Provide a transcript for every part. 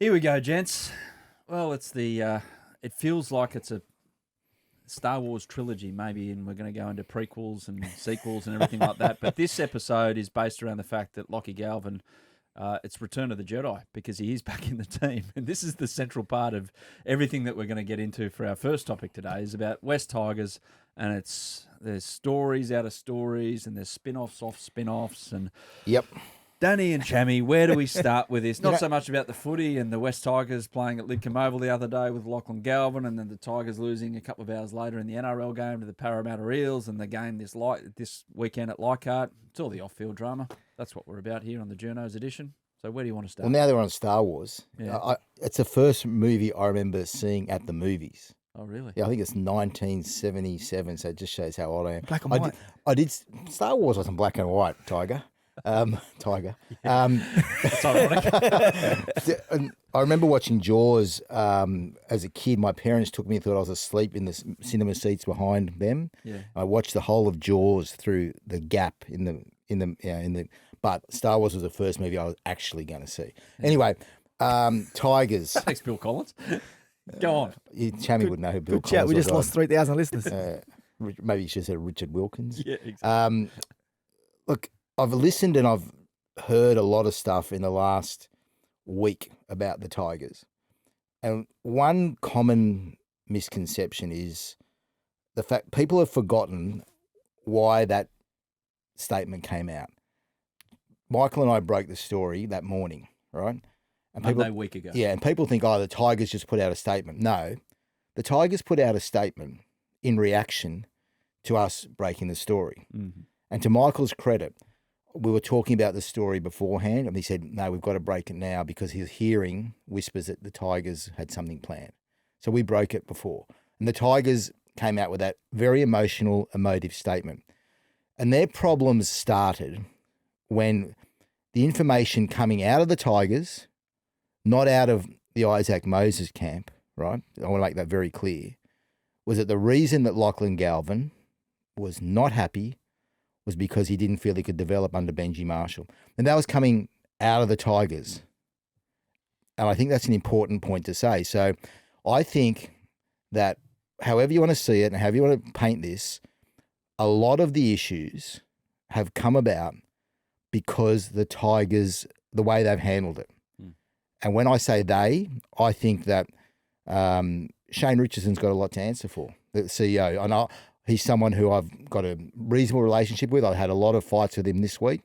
Here we go, gents. Well, it's it feels like it's a Star Wars trilogy, maybe, and we're going to go into prequels and sequels and everything like that. But this episode is based around the fact that Lachlan Galvin, it's Return of the Jedi, because he is back in the team. And this is the central part of everything that we're going to get into for our first topic today is about West Tigers. And there's stories out of stories, and there's spin-offs off spin-offs. And yep. Danny and Chammy, where do we start with this? Not so much about the footy and the West Tigers playing at Lidcombe Oval the other day with Lachlan Galvin, and then the Tigers losing a couple of hours later in the NRL game to the Parramatta Eels, and the game this weekend at Leichhardt. It's all the off-field drama. That's what we're about here on the Journos edition. So where do you want to start? Well, now they're on Star Wars. Yeah. It's the first movie I remember seeing at the movies. Oh, really? Yeah, I think it's 1977, so it just shows how old I am. Black and white. I did Star Wars wasn't black and white, Tiger. Tiger. That's ironic. I remember watching Jaws as a kid. My parents took me and thought I was asleep in the cinema seats behind them. Yeah. I watched the whole of Jaws through the gap in the. But Star Wars was the first movie I was actually going to see. Anyway, Tigers. Thanks, Bill Collins. Go on. Chammy would know who Bill Good chat. Collins We was. just lost 3,000 listeners. Maybe you should have said Richard Wilkins. Yeah, exactly. Look, I've listened and I've heard a lot of stuff in the last week about the Tigers. And one common misconception is the fact people have forgotten why that statement came out. Michael and I broke the story that morning, right? And Monday a week ago. Yeah, and people think, the Tigers just put out a statement. No, the Tigers put out a statement in reaction to us breaking the story. Mm-hmm. And to Michael's credit, we were talking about the story beforehand, and he said, no, we've got to break it now because he's hearing whispers that the Tigers had something planned. So we broke it before. And the Tigers came out with that very emotive statement. And their problems started when the information coming out of the Tigers, not out of the Isaac Moses camp, right? I want to make that very clear, was that the reason that Lachlan Galvin was not happy was because he didn't feel he could develop under Benji Marshall. And that was coming out of the Tigers. And I think that's an important point to say. So I think that however you want to see it and however you want to paint this, a lot of the issues have come about because the Tigers, the way they've handled it. Mm. And when I say they, I think that Shane Richardson's got a lot to answer for, the CEO. And he's someone who I've got a reasonable relationship with. I had a lot of fights with him this week,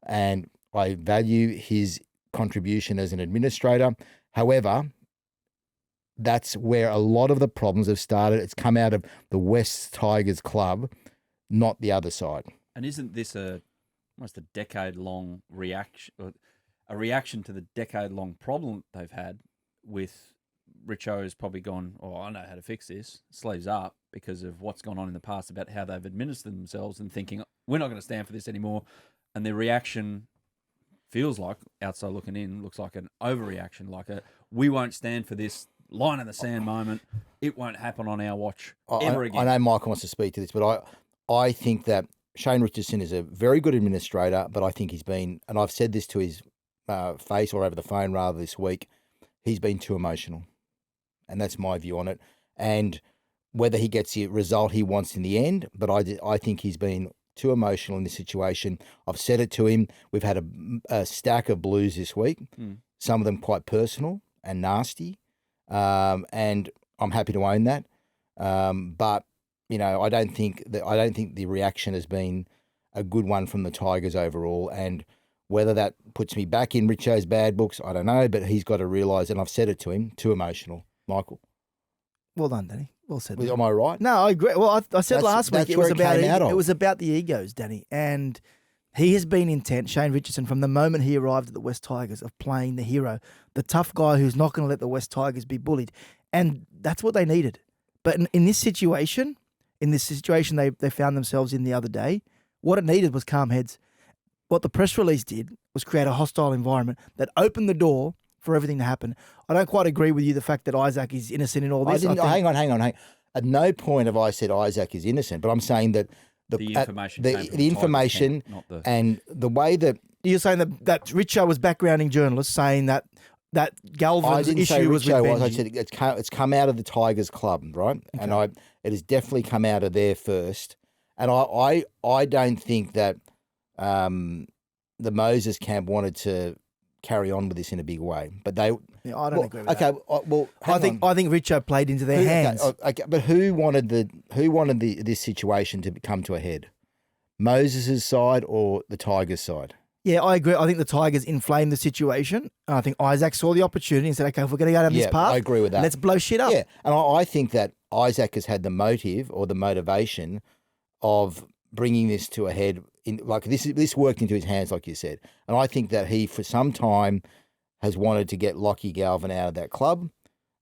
and I value his contribution as an administrator. However, that's where a lot of the problems have started. It's come out of the West Tigers club, not the other side. And isn't this almost a decade-long reaction, or a reaction to the decade-long problem they've had with Richo's probably gone, I know how to fix this, sleeves up, because of what's gone on in the past about how they've administered themselves and thinking, we're not going to stand for this anymore. And their reaction feels like, outside looking in, looks like an overreaction, like we won't stand for this line in the sand moment. It won't happen on our watch ever again. I know Michael wants to speak to this, but I think that Shane Richardson is a very good administrator, but I think he's been, and I've said this to his face or over the phone rather this week, he's been too emotional. And that's my view on it. And whether he gets the result he wants in the end, but I think he's been too emotional in this situation. I've said it to him. We've had a stack of blues this week, some of them quite personal and nasty, and I'm happy to own that. But I don't think the reaction has been a good one from the Tigers overall. And whether that puts me back in Richo's bad books, I don't know. But he's got to realise, and I've said it to him, too emotional. Michael. Well done, Danny. Well said. Am I right? No, I agree. Well, I said last week it was about the egos, Danny, and he has been intent, Shane Richardson, from the moment he arrived at the West Tigers, of playing the hero, the tough guy who's not going to let the West Tigers be bullied, and that's what they needed. But in this situation they found themselves in the other day, what it needed was calm heads. What the press release did was create a hostile environment that opened the door for everything to happen. I don't quite agree with you, the fact that Isaac is innocent in all this. Hang on. At no point have I said Isaac is innocent, but I'm saying that the information not the... and the way that... You're saying that Richo was backgrounding journalists saying that that Galvin's issue was with Benji. I said it's come out of the Tigers club, right? Okay. And it has definitely come out of there first. And I don't think that the Moses camp wanted to carry on with this in a big way, but they. Yeah, I don't agree with that. Okay, well, I think Richo played into their hands. Okay, but who wanted this situation to come to a head? Moses' side or the Tigers' side? Yeah, I agree. I think the Tigers inflamed the situation. I think Isaac saw the opportunity and said, okay, if we're going to go down this path, I agree with that. Let's blow shit up. Yeah, and I think that Isaac has had the motive or the motivation of bringing this to a head. This worked into his hands, like you said. And I think that he, for some time, has wanted to get Lachlan Galvin out of that club.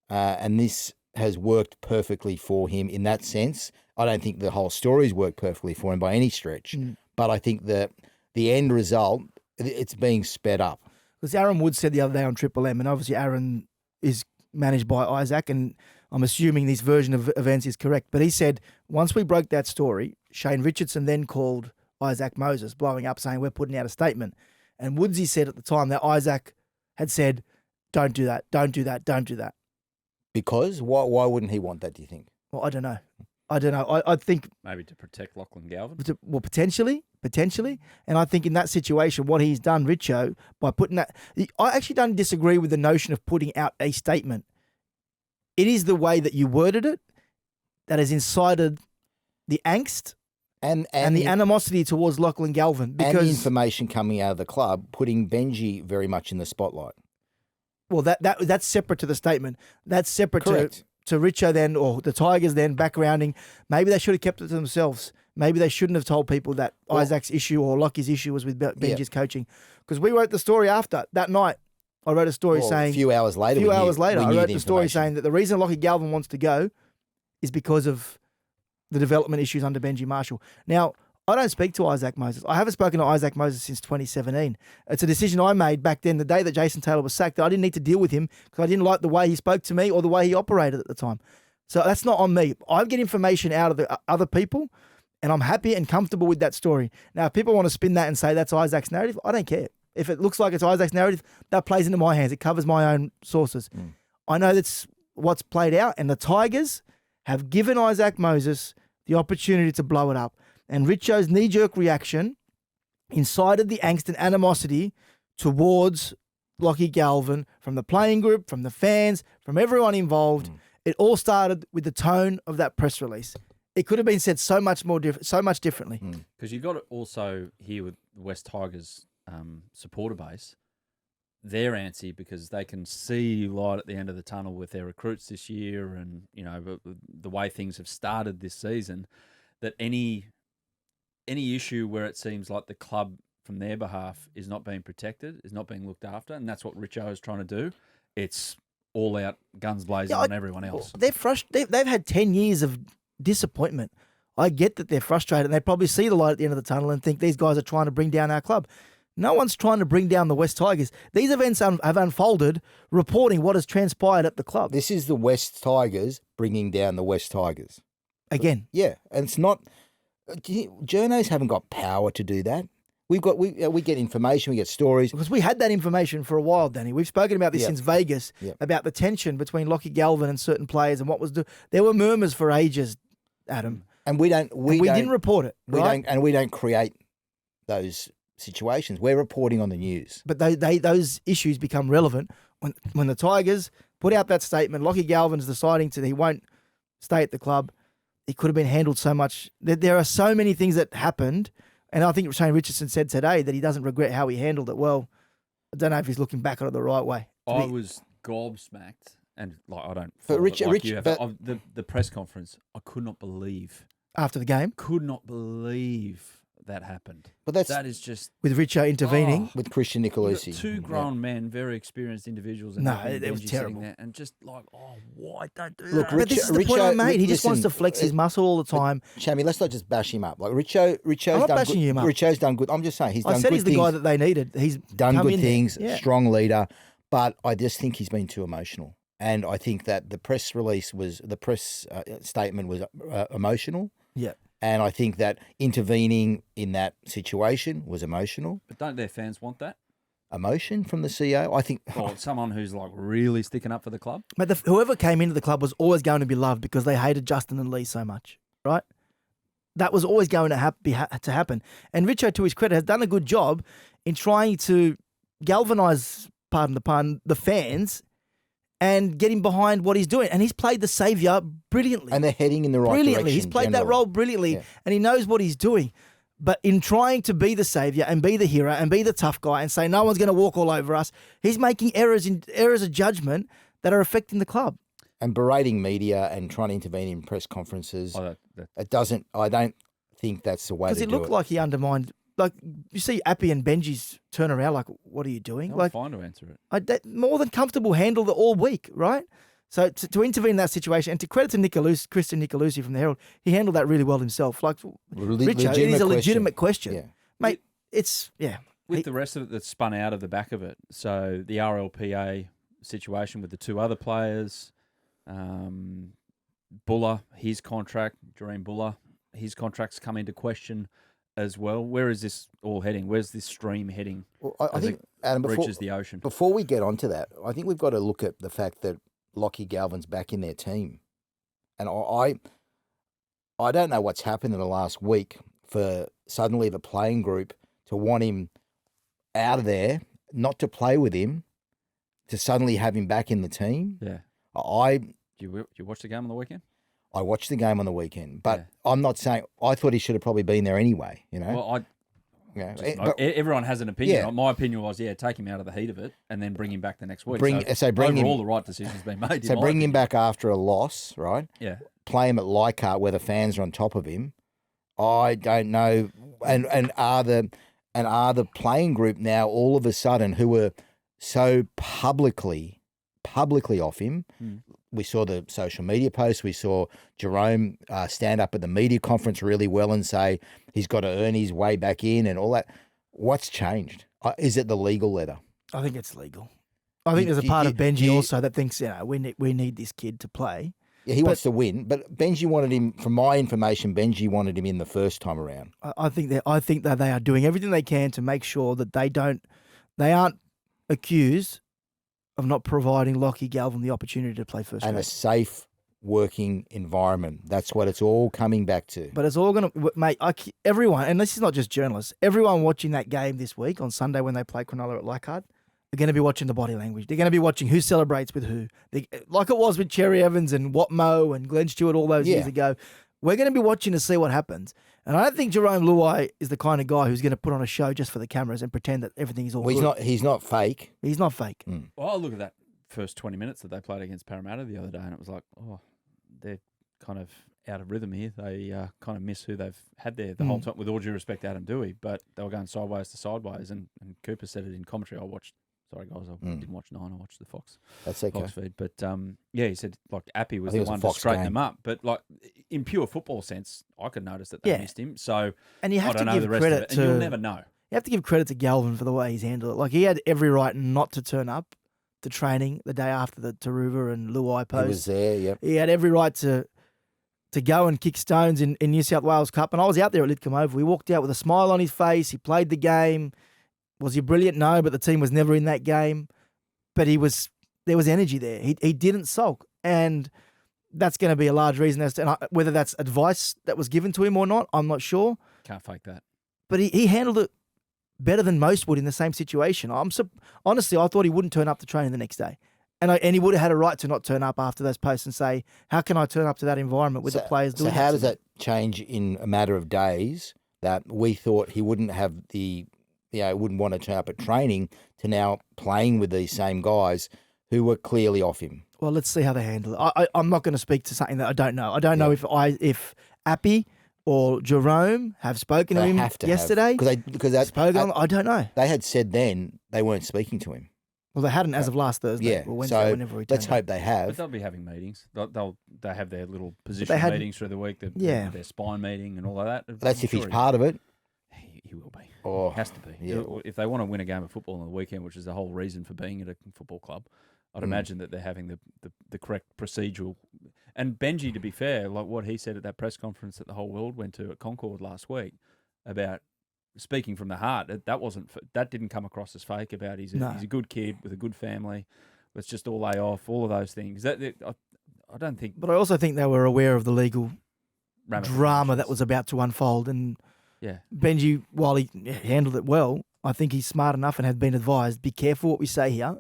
And this has worked perfectly for him in that sense. I don't think the whole story's worked perfectly for him by any stretch. But I think that the end result, it's being sped up. Because Aaron Wood said the other day on Triple M, and obviously Aaron is managed by Isaac, and I'm assuming this version of events is correct. But he said, once we broke that story, Shane Richardson then called Isaac Moses, blowing up, saying, we're putting out a statement. And Woodsy said at the time that Isaac had said, don't do that, don't do that, don't do that. Because? Why wouldn't he want that, do you think? Well, I don't know. I think... Maybe to protect Lachlan Galvin? Well, potentially. And I think in that situation, what he's done, Richo, by putting that... I actually don't disagree with the notion of putting out a statement. It is the way that you worded it that has incited the angst and the animosity towards Lachlan Galvin. Because, and the information coming out of the club, putting Benji very much in the spotlight. Well, that's separate to the statement. That's separate Correct. to Richo then, or the Tigers then, backgrounding. Maybe they should have kept it to themselves. Maybe they shouldn't have told people that Isaac's issue or Lockie's issue was with Benji's coaching. Because we wrote the story after that night. I wrote a story saying... A few hours later, I wrote the story saying that the reason Lachie Galvin wants to go is because of the development issues under Benji Marshall. Now, I don't speak to Isaac Moses. I haven't spoken to Isaac Moses since 2017. It's a decision I made back then, the day that Jason Taylor was sacked, that I didn't need to deal with him because I didn't like the way he spoke to me or the way he operated at the time. So that's not on me. I get information out of the other people, and I'm happy and comfortable with that story. Now, if people want to spin that and say that's Isaac's narrative, I don't care. If it looks like it's Isaac's narrative, that plays into my hands. It covers my own sources. I know that's what's played out, and the Tigers have given Isaac Moses the opportunity to blow it up. And Richo's knee-jerk reaction incited the angst and animosity towards Lachie Galvin from the playing group, from the fans, from everyone involved. It all started with the tone of that press release. It could have been said so much differently. Because you got to also hear with the West Tigers supporter base, they're antsy because they can see light at the end of the tunnel with their recruits this year, and the way things have started this season. That any issue where it seems like the club from their behalf is not being protected, is not being looked after, and that's what Richo is trying to do. It's all out, guns blazing on everyone else. They've had 10 years of disappointment. I get that they're frustrated, and they probably see the light at the end of the tunnel and think these guys are trying to bring down our club. No one's trying to bring down the West Tigers. These events have unfolded, reporting what has transpired at the club. This is the West Tigers bringing down the West Tigers. Again. Yeah, and it's not... Journos haven't got power to do that. We get information, we get stories. Because we had that information for a while, Danny. We've spoken about this since Vegas, about the tension between Lachie Galvin and certain players and what was there were murmurs for ages, Adam. And we didn't report it. We don't create those situations. We're reporting on the news. But those issues become relevant when the Tigers put out that statement. Lachie Galvin's deciding he won't stay at the club. It could have been handled so much. There are so many things that happened, and I think Shane Richardson said today that he doesn't regret how he handled it. Well, I don't know if he's looking back on it the right way. I was gobsmacked, and I don't. But the press conference, I could not believe after the game. Could not believe that happened. But that is just with Richo intervening with Christian Nicolosi. Two grown men, very experienced individuals. And it was terrible. And just why don't do that? But this is the point I made. He just wants to flex his muscle all the time. Shammy, let's not just bash him up. Like Richo's done good. I'm just saying he's done good things. I said he's the guy that they needed. He's done good things. Strong leader, but I just think he's been too emotional. And I think that the press statement was emotional. Yeah. And I think that intervening in that situation was emotional. But don't their fans want that? emotion from the CEO. I think or someone who's like really sticking up for the club. But whoever came into the club was always going to be loved because they hated Justin and Lee so much, right? That was always going to happen. And Richo, to his credit, has done a good job in trying to galvanise, pardon the pun, the fans and get him behind what he's doing. And he's played the saviour brilliantly. And they're heading in the right direction. He's played that role brilliantly, and he knows what he's doing. But in trying to be the saviour and be the hero and be the tough guy and say no one's going to walk all over us, he's making errors of judgment that are affecting the club. And berating media and trying to intervene in press conferences. It doesn't. I don't think that's the way to do it. Because it looked like he undermined. Like you see, Appy and Benji's turn around. Like, what are you doing? I'm fine to answer it. More than comfortable handled it all week, right? So to intervene in that situation, and to credit to Christian Nicolosi from the Herald, he handled that really well himself. Like, Richard, it is a legitimate question. Mate. With the rest of it that's spun out of the back of it, so the RLPA situation with the two other players, Buller, his contract, Jareen Buller, his contract's come into question as well. Where is this all heading? Where's this stream heading? Well, I think, Adam, reaches the ocean. Before we get onto that, I think we've got to look at the fact that Lachlan Galvin's back in their team. And I don't know what's happened in the last week for suddenly the playing group to want him out of there, not to play with him, to suddenly have him back in the team. Yeah. Did you watch the game on the weekend? I watched the game on the weekend, but I'm not saying I thought he should have probably been there anyway. Well, everyone has an opinion. Yeah. My opinion was, take him out of the heat of it and then bring him back the next week. Bring overall, the right decision's been made. So bring him back after a loss, right? Yeah. Play him at Leichhardt where the fans are on top of him. I don't know, and are the playing group now all of a sudden who were so publicly off him. We saw the social media posts. We saw Jerome stand up at the media conference really well and say he's got to earn his way back in and all that. What's changed? Is it the legal letter? I think it's legal. I think there's a part of Benji also that thinks, we need this kid to play. Yeah, he wants to win, but Benji wanted him. From my information, Benji wanted him in the first time around. I think that they are doing everything they can to make sure that they aren't accused of not providing Lachie Galvin the opportunity to play first grade. A safe working environment. That's what it's all coming back to. But it's all going to, mate, everyone, and this is not just journalists, everyone watching that game this week on Sunday when they play Cronulla at Leichhardt, they're going to be watching the body language. They're going to be watching who celebrates with who. Like it was with Cherry-Evans and Watmo and Glenn Stewart all those years ago. We're going to be watching to see what happens. And I don't think Jerome Luai is the kind of guy who's going to put on a show just for the cameras and pretend that everything is all good. He's not fake. He's not fake. Well, I look at that first 20 minutes that they played against Parramatta the other day and it was like, they're kind of out of rhythm here. They kind of miss who they've had there the whole time, with all due respect to Adam Dewey, but they were going sideways to sideways. And Cooper said it in commentary. Sorry, guys, I didn't watch Nine. I watched the Fox. That's okay. Fox feed. But, he said, Appy was the one to straighten them up. But, in pure football sense, I could notice that they missed him. So, and you have I don't to give know the rest credit of it. to... And you'll never know. You have to give credit to Galvin for the way he's handled it. He had every right not to turn up to training the day after the Taruva and Luai post. He was there, yep. He had every right to go and kick stones in New South Wales Cup. And I was out there at Lidcombe Oval. He walked out with a smile on his face. He played the game. Was he brilliant? No, but the team was never in that game. But there was energy there. He didn't sulk. And that's going to be a large reason as to whether that's advice that was given to him or not, I'm not sure. Can't fake that. But he handled it better than most would in the same situation. Honestly, I thought he wouldn't turn up to training the next day. And he would have had a right to not turn up after those posts and say, how can I turn up to that environment with the players doing that? So how does that change in a matter of days that we thought he wouldn't have wouldn't want to turn up at training to now playing with these same guys who were clearly off him? Well, let's see how they handle it. I'm not going to speak to something that I don't know. I don't know if Appy or Jerome have spoken to him yesterday. I don't know. They had said then they weren't speaking to him. Well, they hadn't as of last Thursday or Wednesday, so whenever he let's hope they have. But they'll be having meetings. They have their little position meetings through the week, their spine meeting and all of that. That's if he's part of it. He will be. Oh, has to be. Yeah. If they want to win a game of football on the weekend, which is the whole reason for being at a football club, I'd imagine that they're having the correct procedural. And Benji, to be fair, like what he said at that press conference that the whole world went to at Concord last week about speaking from the heart, that didn't come across as fake about he's a good kid with a good family. Let's just all lay off, all of those things. I don't think. But I also think they were aware of the legal drama that was about to unfold. And Benji, while he handled it well, I think he's smart enough and had been advised, be careful what we say here,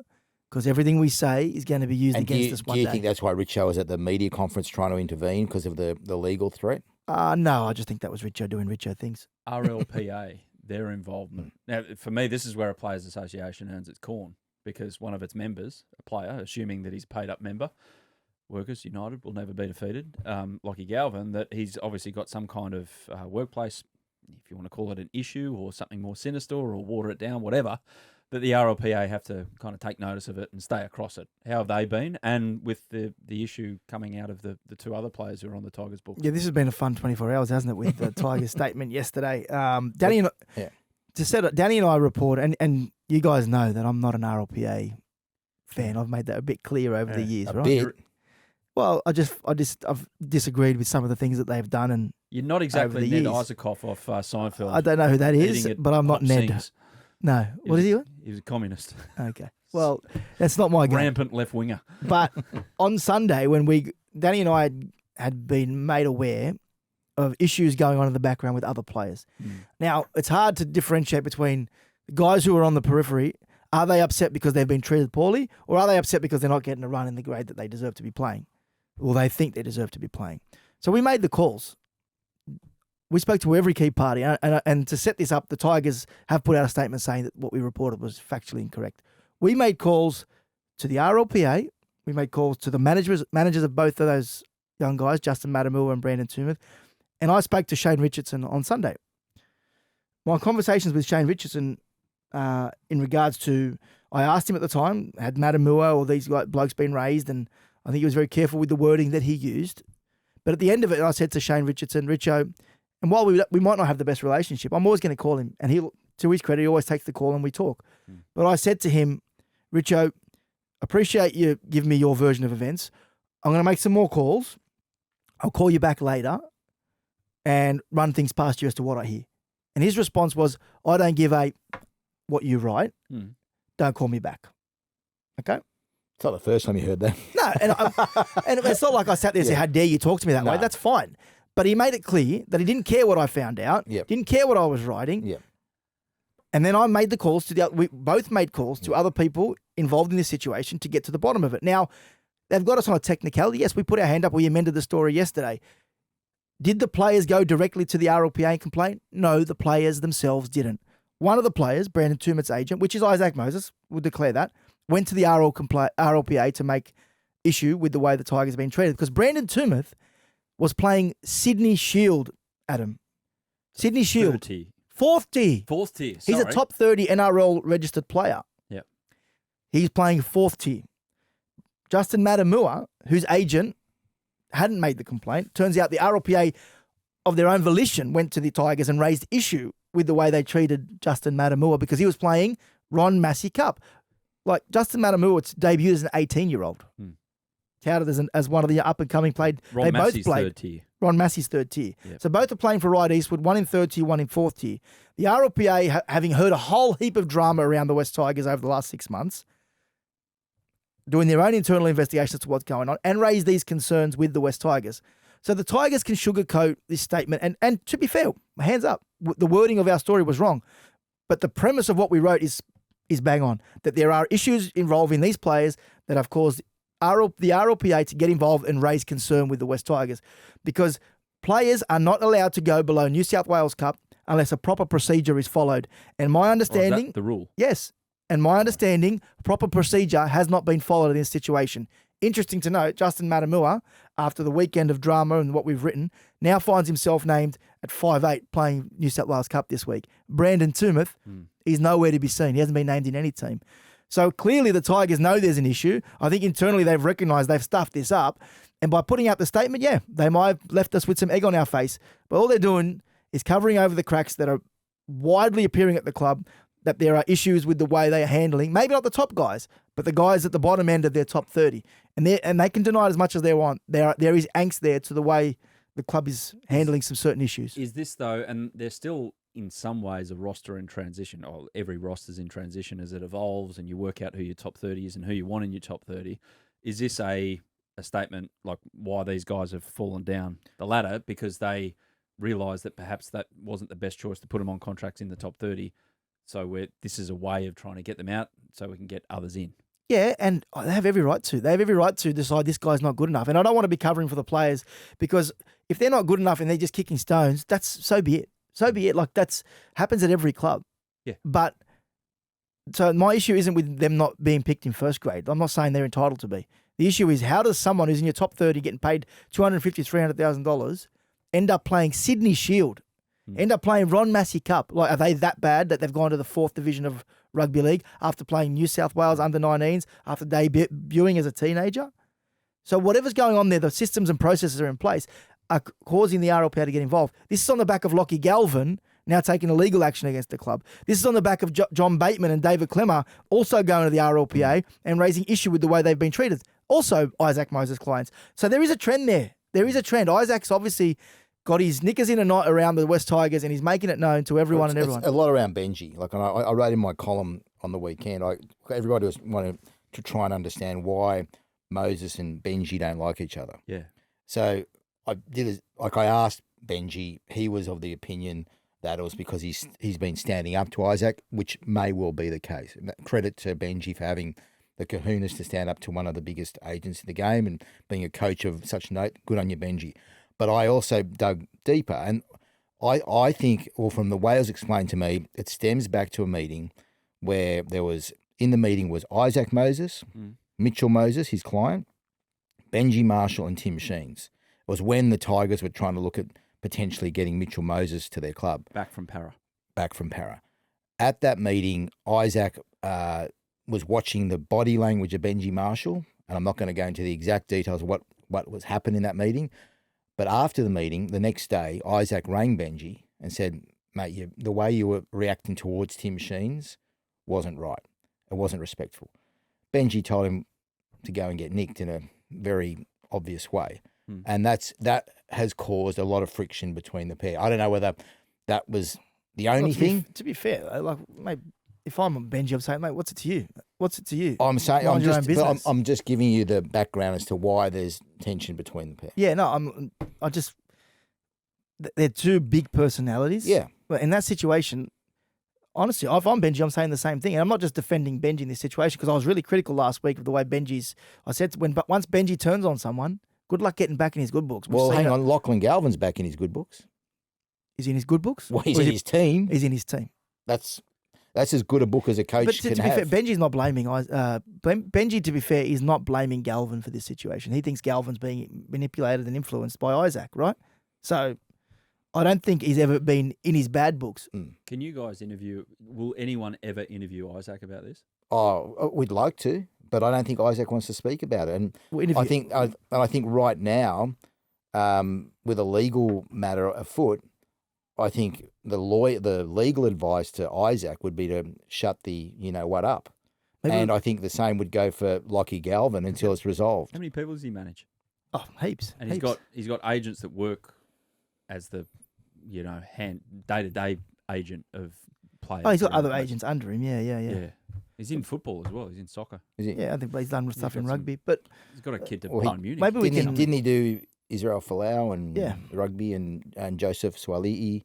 because everything we say is going to be used against us one day. Do you think that's why Richo was at the media conference trying to intervene because of the legal threat? No, I just think that was Richo doing Richo things. RLPA, their involvement. Now, for me, this is where a players' association earns its corn, because one of its members, a player, assuming that he's a paid-up member, Workers United will never be defeated, Lachlan Galvin, that he's obviously got some kind of workplace, if you want to call it an issue or something more sinister or water it down, whatever, that the RLPA have to kind of take notice of it and stay across it. How have they been? And with the issue coming out of the two other players who are on the Tigers book. Yeah, this has been a fun 24 hours, hasn't it, with the Tigers statement yesterday. Danny and Danny and I report, and you guys know that I'm not an RLPA fan. I've made that a bit clear over the years, right? Bit. Well, I've disagreed with some of the things that they've done, and you're not exactly Ned Isakoff off Seinfeld. I don't know who that is, but I'm not Ned. Sings. No, what is he? He was a communist. Okay, well, that's not my game. Rampant left winger. But on Sunday, when Danny and I had been made aware of issues going on in the background with other players. Now, it's hard to differentiate between the guys who are on the periphery. Are they upset because they've been treated poorly, or are they upset because they're not getting a run in the grade that they deserve to be playing? Well, they think they deserve to be playing. So we made the calls. We spoke to every key party. And to set this up, the Tigers have put out a statement saying that what we reported was factually incorrect. We made calls to the RLPA. We made calls to the managers of both of those young guys, Justin Matamua and Brandon Tumeth. And I spoke to Shane Richardson on Sunday. My conversations with Shane Richardson in regards to, I asked him at the time, had Matamua or these blokes been raised, and I think he was very careful with the wording that he used. But at the end of it, I said to Shane Richardson, Richo, and while we might not have the best relationship, I'm always going to call him. And to his credit, he always takes the call and we talk. But I said to him, Richo, appreciate you giving me your version of events. I'm going to make some more calls. I'll call you back later and run things past you as to what I hear. And his response was, I don't give a what you write. Don't call me back. Okay? It's not the first time you heard that. No, and it's not like I sat there and said, how dare you talk to me that way. That's fine. But he made it clear that he didn't care what I found out, didn't care what I was writing. And then I made the calls we both made calls to other people involved in this situation to get to the bottom of it. Now, they've got us on a technicality. Yes, we put our hand up. We amended the story yesterday. Did the players go directly to the RLPA and complain? No, the players themselves didn't. One of the players, Brandon Tumeth's agent, which is Isaac Moses, will declare that, went to the RLPA to make issue with the way the Tigers have been treated. Because Brandon Tumeth was playing Sydney Shield, Adam. Sydney Shield. Fourth tier. Sorry. He's a top 30 NRL registered player. Yep. He's playing fourth tier. Justin Matamua, whose agent hadn't made the complaint, turns out the RLPA of their own volition went to the Tigers and raised issue with the way they treated Justin Matamua because he was playing Ron Massey Cup. Like, Justin Matamua debuted as an 18-year-old. Touted as one of the up-and-coming played. Ron Massey's third tier. Ron Massey's third tier. Yep. So both are playing for Ryde Eastwood, one in third tier, one in fourth tier. The RLPA, having heard a whole heap of drama around the West Tigers over the last 6 months, doing their own internal investigations to what's going on, and raised these concerns with the West Tigers. So the Tigers can sugarcoat this statement. And to be fair, hands up, the wording of our story was wrong. But the premise of what we wrote is bang on, that there are issues involving these players that have caused the RLPA to get involved and raise concern with the West Tigers, because players are not allowed to go below New South Wales Cup unless a proper procedure is followed. And my understanding... Is that the rule? Yes. And my understanding, proper procedure has not been followed in this situation. Interesting to note, Justin Matamua, after the weekend of drama and what we've written, now finds himself named at 5'8", playing New South Wales Cup this week. Brandon Tumeth is nowhere to be seen. He hasn't been named in any team. So clearly the Tigers know there's an issue. I think internally they've recognised they've stuffed this up. And by putting out the statement, they might have left us with some egg on our face. But all they're doing is covering over the cracks that are widely appearing at the club, that there are issues with the way they are handling, maybe not the top guys, but the guys at the bottom end of their top 30. And they can deny it as much as they want. There is angst there to the way the club is handling some certain issues. Is this, though, and they're still in some ways a roster in transition. Oh, every roster's in transition as it evolves and you work out who your top 30 is and who you want in your top 30. Is this a statement like why these guys have fallen down the ladder because they realise that perhaps that wasn't the best choice to put them on contracts in the top 30? So this is a way of trying to get them out so we can get others in. Yeah, and they have every right to. They have every right to decide this guy's not good enough. And I don't want to be covering for the players because if they're not good enough and they're just kicking stones, that's so be it. So be it. Like that's happens at every club. Yeah. But so my issue isn't with them not being picked in first grade. I'm not saying they're entitled to be. The issue is how does someone who's in your top 30 getting paid $250,000, $300,000 end up playing Sydney Shield, end up playing Ron Massey Cup? Like, are they that bad that they've gone to the 4th division of rugby league after playing New South Wales under-19s, after debuting as a teenager? So whatever's going on there, the systems and processes are in place, are causing the RLPA to get involved. This is on the back of Lachlan Galvin now taking illegal action against the club. This is on the back of John Bateman and David Clemmer also going to the RLPA and raising issue with the way they've been treated. Also Isaac Moses' clients. So there is a trend there. There is a trend. Isaac's obviously got his knickers in a knot around the West Tigers and he's making it known to everyone and everyone. It's a lot around Benji. Like I wrote in my column on the weekend, everybody was wanting to try and understand why Moses and Benji don't like each other. Yeah. So I asked Benji, he was of the opinion that it was because he's been standing up to Isaac, which may well be the case. Credit to Benji for having the kahunas to stand up to one of the biggest agents in the game and being a coach of such note. Good on you, Benji. But I also dug deeper, and I think, well, from the way it was explained to me, it stems back to a meeting where in the meeting was Isaac Moses, Mitchell Moses, his client, Benji Marshall and Tim Sheens. It was when the Tigers were trying to look at potentially getting Mitchell Moses to their club. Back from Para. At that meeting, Isaac was watching the body language of Benji Marshall, and I'm not going to go into the exact details of what was happening in that meeting, but after the meeting, the next day, Isaac rang Benji and said, mate, the way you were reacting towards Tim Sheens wasn't right. It wasn't respectful. Benji told him to go and get nicked in a very obvious way. And that has caused a lot of friction between the pair. I don't know whether that was the only thing. To be fair, like, mate, if I'm Benji, I'm saying, mate, what's it to you? What's it to you? I'm saying I'm just giving you the background as to why there's tension between the pair. Yeah, no, they're two big personalities. Yeah. But in that situation, honestly, if I'm Benji, I'm saying the same thing. And I'm not just defending Benji in this situation because I was really critical last week of the way I said but once Benji turns on someone, good luck getting back in his good books. Well, hang on, Lachlan Galvin's back in his good books. Is he in his good books? Well, he's in his team. He's in his team. That's as good a book as a coach can have. But to be fair, Benji's not blaming. Benji, to be fair, is not blaming Galvin for this situation. He thinks Galvin's being manipulated and influenced by Isaac, right? So I don't think he's ever been in his bad books. Can you guys will anyone ever interview Isaac about this? Oh, we'd like to, but I don't think Isaac wants to speak about it. And I think right now, with a legal matter afoot, I think the legal advice to Isaac would be to shut the up. And I think the same would go for Lachie Galvin until it's resolved. How many people does he manage? Oh, heaps. And he's got agents that work as the day-to-day agent of players. Oh, he's got other agents under him. Yeah. He's in football as well. He's in soccer. Is he? Yeah, I think he's done stuff in rugby. But he's got a kid to Bayern Munich. Maybe didn't he do Israel Folau and rugby and Joseph Swali'i?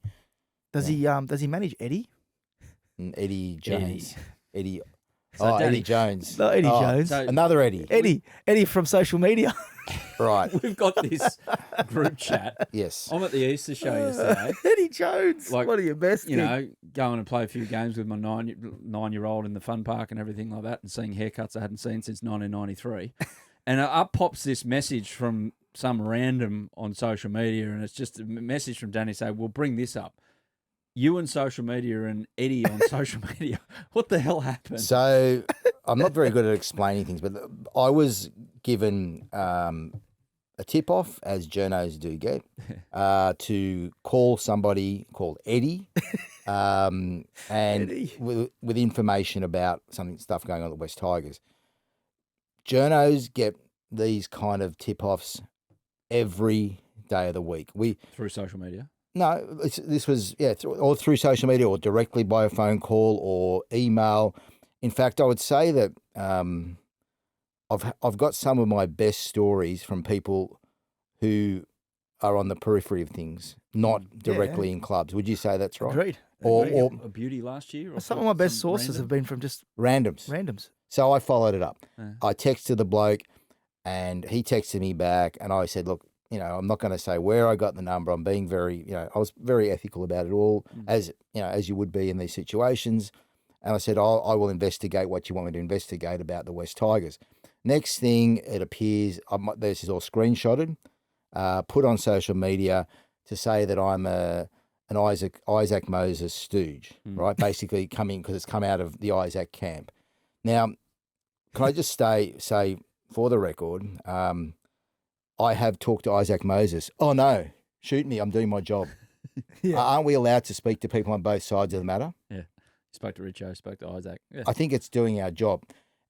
Does he manage Eddie? And Eddie Jones. Eddie. Eddie Jones. No, Eddie Jones. So another Eddie. Eddie from social media. Right. We've got this group chat. Yes. I'm at the Easter show yesterday. Eddie Jones. One of your best. Going and play a few games with my nine-year-old in the fun park and everything like that and seeing haircuts I hadn't seen since 1993. And up pops this message from some random on social media, and it's just a message from Danny saying, we'll bring this up. You and social media and Eddie on social media. What the hell happened? So I'm not very good at explaining things, but I was given a tip-off, as journos do get, to call somebody called Eddie, and Eddie. With information about stuff going on at the West Tigers. Journos get these kind of tip-offs every day of the week. Through social media? No, this was or through social media or directly by a phone call or email. In fact, I would say that I've got some of my best stories from people who are on the periphery of things, not directly in clubs. Would you say that's right? Agreed. Or a beauty last year. Or some of my best sources have been from just randoms. So I followed it up. Yeah. I texted the bloke, and he texted me back, and I said, "Look, I'm not going to say where I got the number. I'm being very, I was very ethical about it all, as you would be in these situations." And I said, I will investigate what you want me to investigate about the West Tigers. Next thing, it appears, this is all screenshotted, put on social media to say that I'm an Isaac Moses stooge, right? Basically because it's come out of the Isaac camp. Now, can I just say for the record, I have talked to Isaac Moses. Oh, no, shoot me. I'm doing my job. Aren't we allowed to speak to people on both sides of the matter? Yeah. Spoke to Richo, spoke to Isaac. Yeah. I think it's doing our job.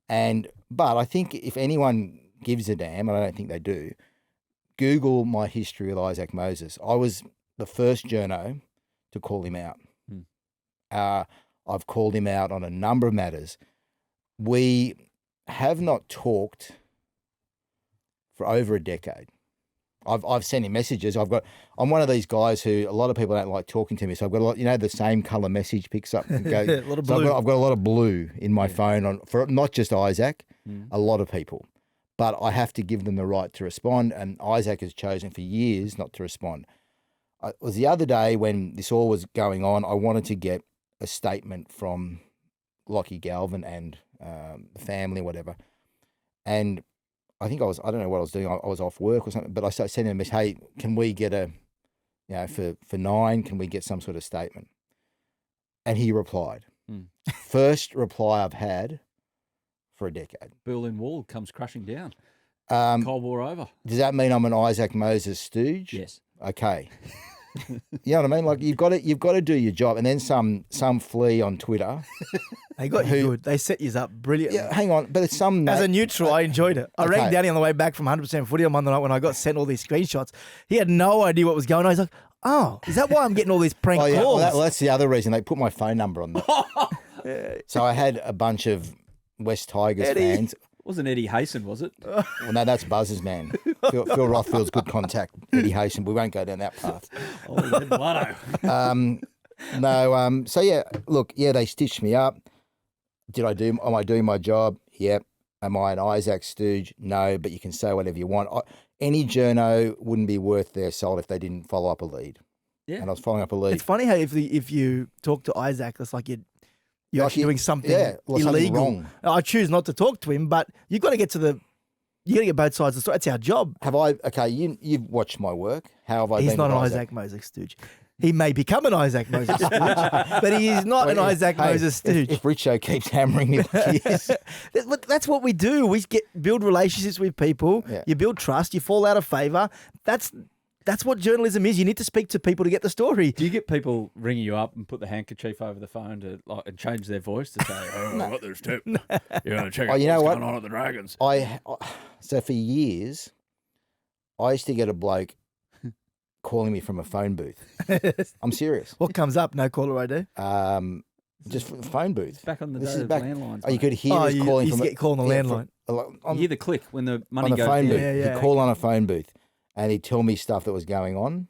But I think if anyone gives a damn, and I don't think they do, Google my history with Isaac Moses. I was the first journo to call him out. I've called him out on a number of matters. We have not talked for over a decade. I've sent him messages. I'm one of these guys who a lot of people don't like talking to me. So I've got a lot, the same colour message picks up and goes. A lot of blue. So I've got a lot of blue in my phone for not just Isaac, a lot of people. But I have to give them the right to respond, and Isaac has chosen for years not to respond. It was the other day when this all was going on, I wanted to get a statement from Lachlan Galvin and the family, whatever. And I think I don't know what I was doing. I was off work or something, but I sent him a message, hey, can we get for 9, can we get some sort of statement? And he replied. First reply I've had for a decade. Berlin Wall comes crashing down. Cold War over. Does that mean I'm an Isaac Moses stooge? Yes. Okay. You know what I mean? Like you've got to do your job, and then some flea on Twitter. They got you good. They set you up brilliantly. Yeah, hang on, but it's some as a neutral, I enjoyed it. I rang Danny on the way back from 100% Footy on Monday night when I got sent all these screenshots. He had no idea what was going on. He's like, "Oh, is that why I'm getting all these prank calls?" Well, that's the other reason they put my phone number on there. So I had a bunch of West Tigers fans. Wasn't Eddie Hayson, was it? Well, no, that's Buzz's man. Phil Rothfield's good contact. Eddie Hayson. We won't go down that path. So yeah, look, they stitched me up. Am I doing my job? Yep. Am I an Isaac stooge? No, but you can say whatever you want. Any journo wouldn't be worth their salt if they didn't follow up a lead. Yeah. And I was following up a lead. It's funny how if you talk to Isaac, it's like you're actually doing something illegal. Something wrong. I choose not to talk to him, but you've got to get both sides of the story. It's our job. Have I? Okay, you've watched my work. How have I? He's not an Isaac Moses stooge. He may become an Isaac Moses stooge, but he is not an Isaac Moses stooge. If Richo keeps hammering me like he is. That's what we do. We build relationships with people. Yeah. You build trust. You fall out of favour. That's what journalism is. You need to speak to people to get the story. Do you get people ringing you up and put the handkerchief over the phone and change their voice to say, "Oh, I got this tip. You're going to check out what's going on at the Dragons." So for years, I used to get a bloke calling me from a phone booth. I'm serious. What comes up? No caller ID? Just from the phone booth. Back on the day of landlines. You could hear this calling from get called on the landline. You hear the click when the money on goes phone down. booth. He'd call on a phone booth and he'd tell me stuff that was going on.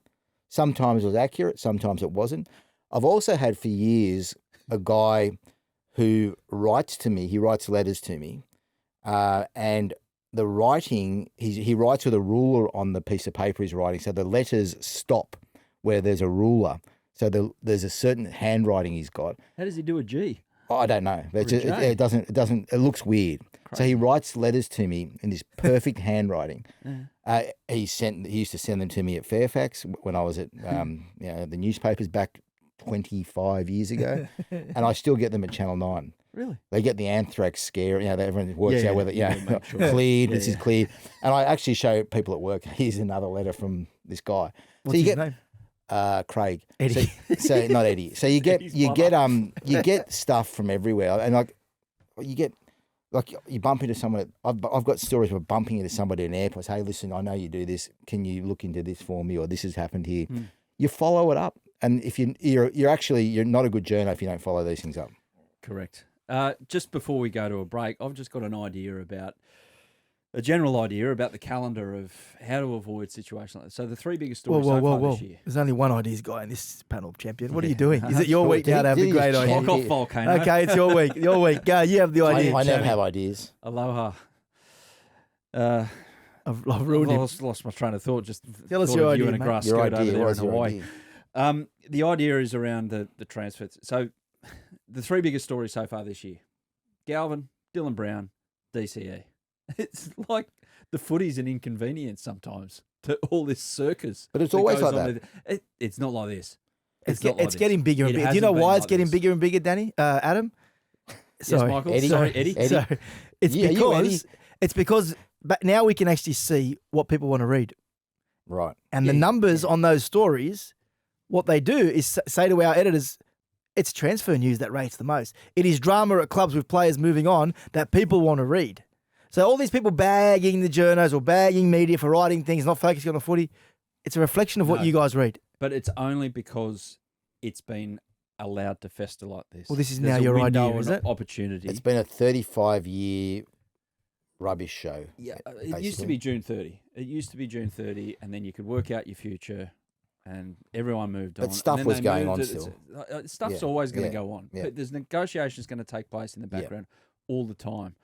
Sometimes it was accurate, sometimes it wasn't. I've also had for years a guy who writes to me. He writes letters to me, and the writing, he writes with a ruler on the piece of paper he's writing, so the letters stop where there's a ruler. So there's a certain handwriting he's got. How does he do a G? I don't know. It doesn't. It looks weird. Crazy. So he writes letters to me in this perfect handwriting. He used to send them to me at Fairfax when I was at the newspapers back 25 years ago, and I still get them at Channel 9. Really? They get the anthrax scare. Everyone works out whether cleared. This is cleared, and I actually show people at work. Here's another letter from this guy. What's his name? Craig. Eddie. So not Eddie. So you get stuff from everywhere, and you bump into someone. I've got stories of bumping into somebody in an airport. Say, hey, listen, I know you do this. Can you look into this for me? Or this has happened here. you follow it up. And if you're not a good journo if you don't follow these things up. Correct. Just before we go to a break, I've just got a general idea about the calendar of how to avoid situations like this. So the three biggest stories so far this year. There's only one ideas guy in this panel, champion. What are you doing? Is it your week now to have the great idea? Clock off, Volcano. Okay, it's your week. Your week. Go, you have the idea. I never have ideas. Aloha. I've ruined I've lost my train of thought. Just tell us your idea, you in a grass your skirt idea, over there in your Hawaii. idea? The idea is around the transfers. So the three biggest stories so far this year: Galvin, Dylan Brown, DCE. It's like the footy's an inconvenience sometimes to all this circus. But it's always like that. It's not like this. It's getting bigger and bigger. Do you know why it's getting bigger and bigger, Danny? Adam? Sorry, yes, Michael. Eddie. Sorry, Eddie. So it's because but now we can actually see what people want to read. Right. And the numbers on those stories, what they do is say to our editors, it's transfer news that rates the most. It is drama at clubs with players moving on that people want to read. So all these people bagging the journos or bagging media for writing things, not focusing on the footy, it's a reflection of what you guys read. But it's only because it's been allowed to fester like this. Well, this is now your idea, is it? Opportunity. It's been a 35-year rubbish show. Yeah, it used to be June 30. It used to be June 30, and then you could work out your future, and everyone moved on. But stuff was going on still. Stuff's always going to go on. Yeah. But there's negotiations going to take place in the background all the time.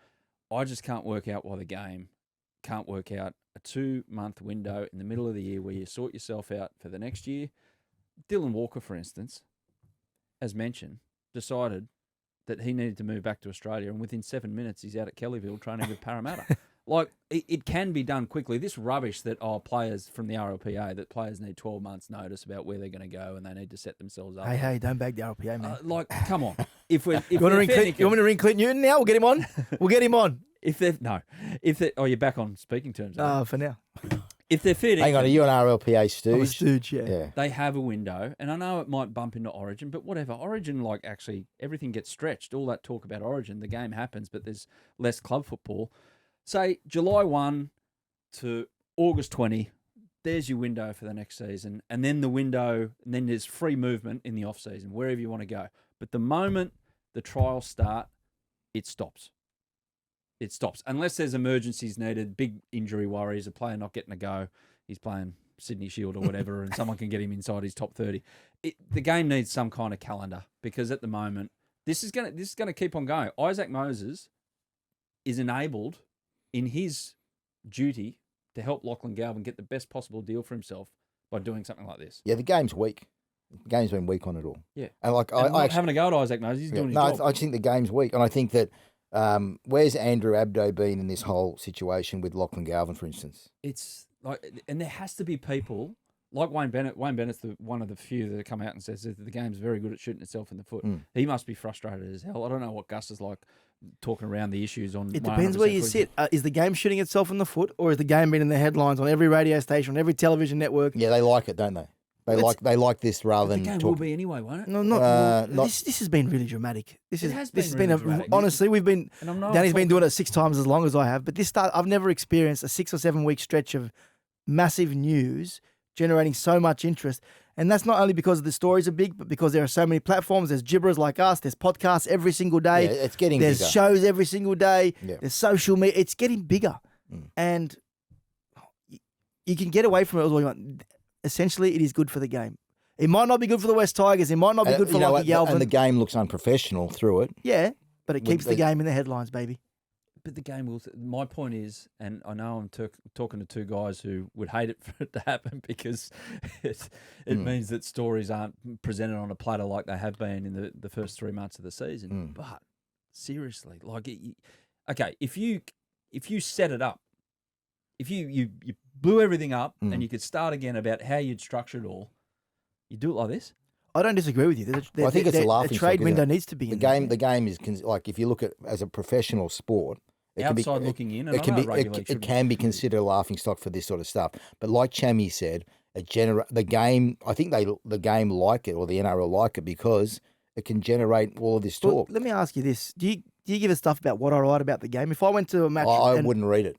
I just can't work out why the game can't work out a 2-month window in the middle of the year where you sort yourself out for the next year. Dylan Walker, for instance, as mentioned, decided that he needed to move back to Australia, and within 7 minutes he's out at Kellyville training with Parramatta. Like, it can be done quickly. This rubbish that, players from the RLPA, that players need 12 months' notice about where they're going to go and they need to set themselves up. Hey, don't bag the RLPA, man. Come on. You want me to ring Clint Newton now? We'll get him on. We'll get him on. You're back on speaking terms. For now. If they're fit, hang on, are you an RLPA stooge? I'm a stooge, yeah. They have a window, and I know it might bump into Origin, but whatever. Origin, actually, everything gets stretched. All that talk about Origin, the game happens, but there's less club football. Say July 1 to August 20, there's your window for the next season, and then then there's free movement in the off season, wherever you want to go. But the moment the trials start, it stops. It stops. Unless there's emergencies needed, big injury worries, a player not getting a go, he's playing Sydney Shield or whatever, and someone can get him inside his top 30. The game needs some kind of calendar, because at the moment, this is going to keep on going. Isaac Moses is enabled in his duty to help Lachlan Galvin get the best possible deal for himself by doing something like this. Yeah, the game's weak. The game's been weak on it all. Yeah. And I actually, having a go at Isaac Moses, he's doing his job. I think the game's weak, and I think that where's Andrew Abdo been in this whole situation with Lachlan Galvin, for instance? It's and there has to be people like Wayne Bennett. Wayne Bennett's one of the few that have come out and says that the game's very good at shooting itself in the foot. He must be frustrated as hell. I don't know what Gus is like talking around the issues on. It depends where you sit. Is the game shooting itself in the foot, or is the game been in the headlines on every radio station, on every television network? Yeah, they like it, don't they? They like this rather than the game will be anyway, won't it? No, this has been really dramatic. This has been dramatic. Honestly, Danny's been doing it 6 times as long as I have, but I've never experienced a 6 or 7 week stretch of massive news generating so much interest. And that's not only because the stories are big, but because there are so many platforms. There's gibberers like us. There's podcasts every single day. Yeah, it's getting There's bigger. shows every single day. Yeah. There's social media. It's getting bigger. And you can get away from it all you want. Essentially, it is good for the game. It might not be good for the West Tigers. It might not be good for Lachlan Galvin. And the game looks unprofessional through it. Yeah, but it keeps the game in the headlines, baby. But the game will. My point is, and I know I'm talking to two guys who would hate it for it to happen, because it means that stories aren't presented on a platter like they have been in the first 3 months of the season. But seriously, okay, if you set it up, if you blew everything up and you could start again about how you'd structure it all, you do it like this. I don't disagree with you. I think it's a laughing stock. The trade window needs to be in there. The game is like, if you look at as a professional sport, outside looking in, and it can be considered a laughing stock for this sort of stuff. But like Chammy said, the game. I think the game like it, or the NRL like it, because it can generate all of this talk. Well, let me ask you this: Do you give a stuff about what I write about the game? If I went to a match, I wouldn't read it.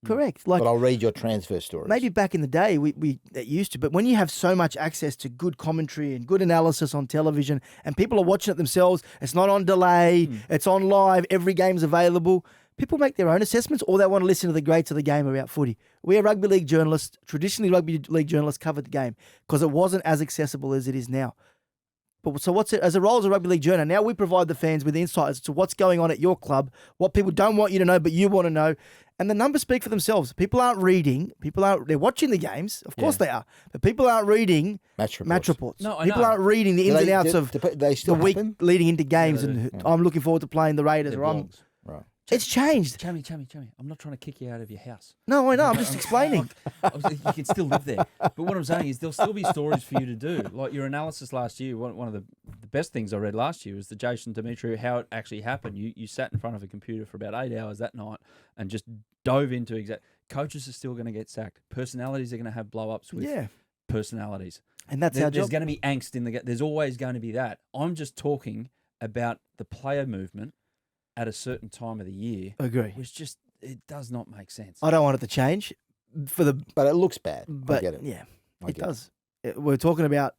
Correct. Like, but I'll read your transfer stories. maybe back in the day we used to, but when you have so much access to good commentary and good analysis on television and people are watching it themselves, it's not on delay, it's on live, every game's available. People make their own assessments or they want to listen to the greats of the game about footy. We are rugby league journalists, traditionally rugby league journalists covered the game because it wasn't as accessible as it is now. But so what's it, as a role as a rugby league journalist, now we provide the fans with insights to what's going on at your club, what people don't want you to know, but you want to know. And the numbers speak for themselves. People aren't reading. They're watching the games. Of course they are. But people aren't reading match reports. No, I people know. aren't reading the ins and outs of the week leading into games. I'm looking forward to playing the Raiders. They're Or blogs. Right. It's changed. Chammy, I'm not trying to kick you out of your house. No, I know. I'm just explaining. You can still live there. But what I'm saying is there'll still be stories for you to do. Like your analysis last year, one of the best things I read last year was the Jason Demetriou, how it actually happened. You sat in front of a computer for about 8 hours that night and just dove into coaches are still going to get sacked. Personalities are going to have blow-ups with personalities. And that's our job. There's going to be angst in the game. There's always going to be that. I'm just talking about the player movement at a certain time of the year. Agree. It does not make sense. I don't want it to change but it looks bad. But I get it. Yeah, I it get does. We're talking about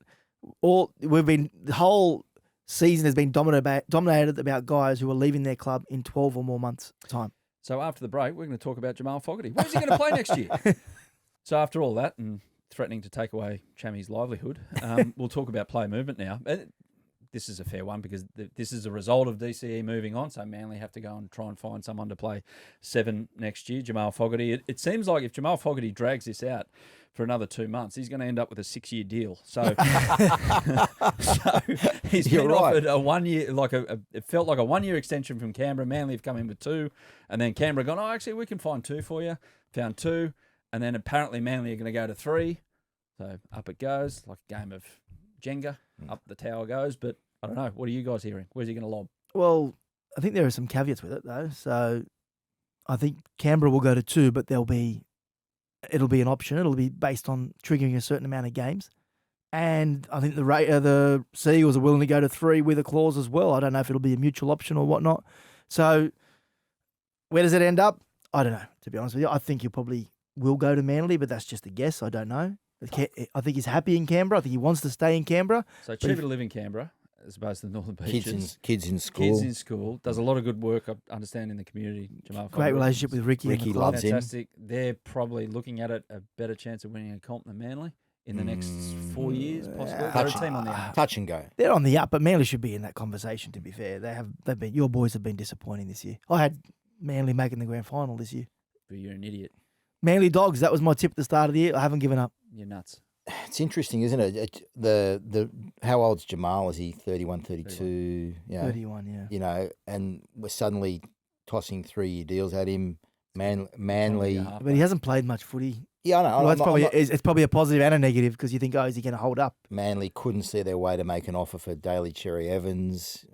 the whole season has been dominated about guys who are leaving their club in 12 or more months' time. So after the break, we're going to talk about Jamal Fogarty. Where's he going to play next year? So after all that and threatening to take away Chammy's livelihood, we'll talk about player movement now. This is a fair one because this is a result of DCE moving on, so Manly have to go and try and find someone to play 7 next year. Jamal Fogarty. It seems like if Jamal Fogarty drags this out for another 2 months, he's going to end up with a 6-year deal. So, he's been offered a 1 year, it felt like a 1 year extension from Canberra. Manly have come in with 2, and then Canberra gone, actually we can find 2 for you. Found 2, and then apparently Manly are going to go to 3. So up it goes, like a game of Jenga. Up the tower goes, but I don't know. What are you guys hearing? Where's he going to lob? Well, I think there are some caveats with it though. So I think Canberra will go to 2, but it'll be an option. It'll be based on triggering a certain amount of games. And I think the Seagulls are willing to go to 3 with a clause as well. I don't know if it'll be a mutual option or whatnot. So where does it end up? I don't know, to be honest with you. I think he probably will go to Manly, but that's just a guess. I don't know. I think he's happy in Canberra. I think he wants to stay in Canberra. So cheaper to live in Canberra as opposed to the Northern Beaches. Kids in school. Kids in school. Does a lot of good work, I understand, in the community. Jamal Great relationship with Ricky. Ricky loves him. Fantastic. They're probably looking at it a better chance of winning a comp than Manly in the next 4 years, possibly. They're a team on the up. Touch and go. They're on the up, but Manly should be in that conversation, to be fair. They've been, your boys have been disappointing this year. I had Manly making the grand final this year. But you're an idiot. Manly Dogs, that was my tip at the start of the year. I haven't given up. You're nuts. It's interesting, isn't it? The how old's Jamal? Is he 31, 32? 31, yeah. You know, and we're suddenly tossing 3-year deals at him. Manly. But he hasn't played much footy. Yeah, I know. Well, it's probably a positive and a negative because you think, is he going to hold up? Manly couldn't see their way to make an offer for Daly Cherry-Evans.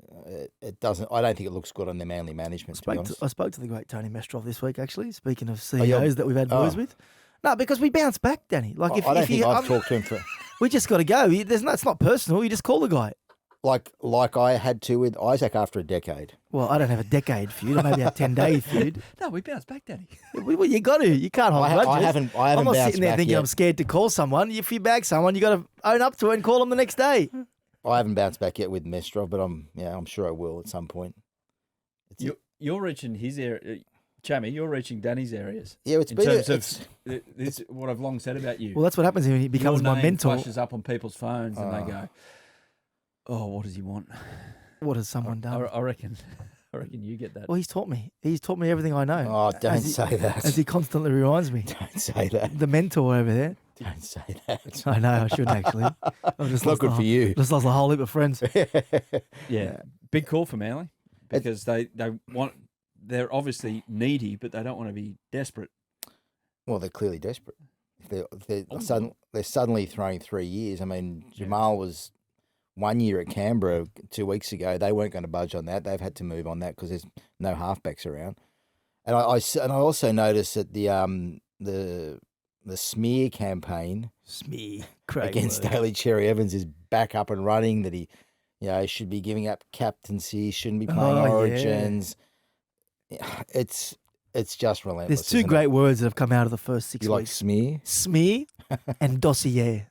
It doesn't. I don't think it looks good on the Manly management. I spoke to the great Tony Mestrov this week, actually. Speaking of CEOs that we've had boys with. No, because we bounce back, Danny. Like I don't think I've talked to him for. We just got to go. It's not personal. You just call the guy. Like I had to with Isaac after a decade. Well, I don't have a decade feud. I maybe have 10-day feud. No, we bounce back, Danny. Well, you got to. You can't hold grudges. I haven't. I'm not sitting there thinking yet. I'm scared to call someone. If you bag someone, you got to own up to it and call them the next day. I haven't bounced back yet with Mestrov, but I'm sure I will at some point. You're reaching his area. Chammy, you're reaching Danny's areas. Yeah, it's in been terms of this. What I've long said about you. Well, that's what happens when he becomes Your my name mentor. Flashes up on people's phones, and they go, "Oh, what does he want? What has someone done?" I reckon you get that. Well, he's taught me. He's taught me everything I know. Oh, don't say that. As he constantly reminds me. Don't say that. The mentor over there. Don't say that. I know. I shouldn't actually. It's not good for you. Just lost a whole heap of friends. Yeah, big call for Manly because they want. They're obviously needy, but they don't want to be desperate. Well, they're clearly desperate. They're suddenly throwing 3 years. I mean, Jamal was 1 year at Canberra 2 weeks ago. They weren't going to budge on that. They've had to move on that because there's no halfbacks around. And I also noticed that the smear campaign against Daly Cherry-Evans is back up and running. That he should be giving up captaincy, shouldn't be playing Origins. Yeah. It's just relentless. There's two isn't great it? words that have come out of the first 6 You like weeks. smear? Smear and dossier.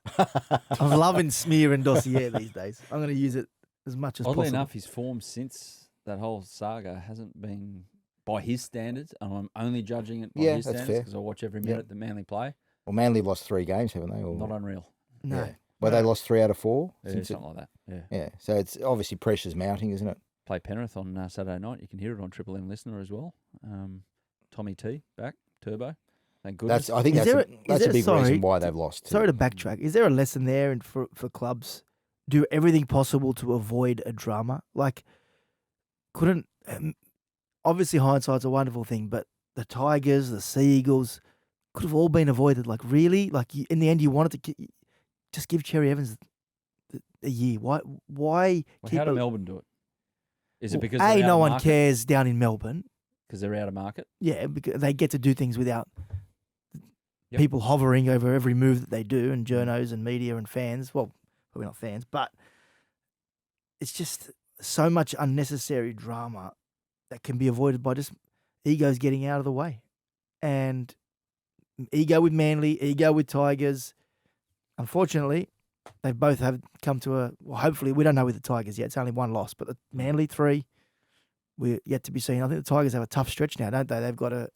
I'm loving smear and dossier these days. I'm going to use it as much as Oddly possible. enough, his form since that whole saga hasn't been by his standards, and I'm only judging it by his that's standards fair. because I watch every minute that Manly play. Well, Manly lost 3 games, haven't they? Or, Not unreal. No. Yeah. Well, they lost 3 out of 4? Yeah, since something like that. Yeah. yeah. So it's obviously pressure's mounting, isn't it? Play Penrith on Saturday night. You can hear it on Triple M Listener as well. Tommy T back, Turbo. Thank goodness. I think Is that's there that's a big sorry, reason why they've lost. Sorry to backtrack. Is there a lesson there for clubs? Do everything possible to avoid a drama? Like, couldn't... obviously, hindsight's a wonderful thing, but the Tigers, the Sea Eagles, could have all been avoided. Like, really? Like, in the end, you wanted to just give Cherry-Evans a year. Why Well, how did Melbourne do it? Is it because they're out no of one market? cares down in Melbourne? Because they're out of market? Yeah, because they get to do things without Yep. people hovering over every move that they do, and journos and media and fans. Well, probably not fans, but it's just so much unnecessary drama that can be avoided by just egos getting out of the way. And ego with Manly, ego with Tigers. Unfortunately, they both have come to well, hopefully, we don't know with the Tigers yet. It's only 1 loss, but the Manly 3, we're yet to be seen. I think the Tigers have a tough stretch now, don't they? They've got a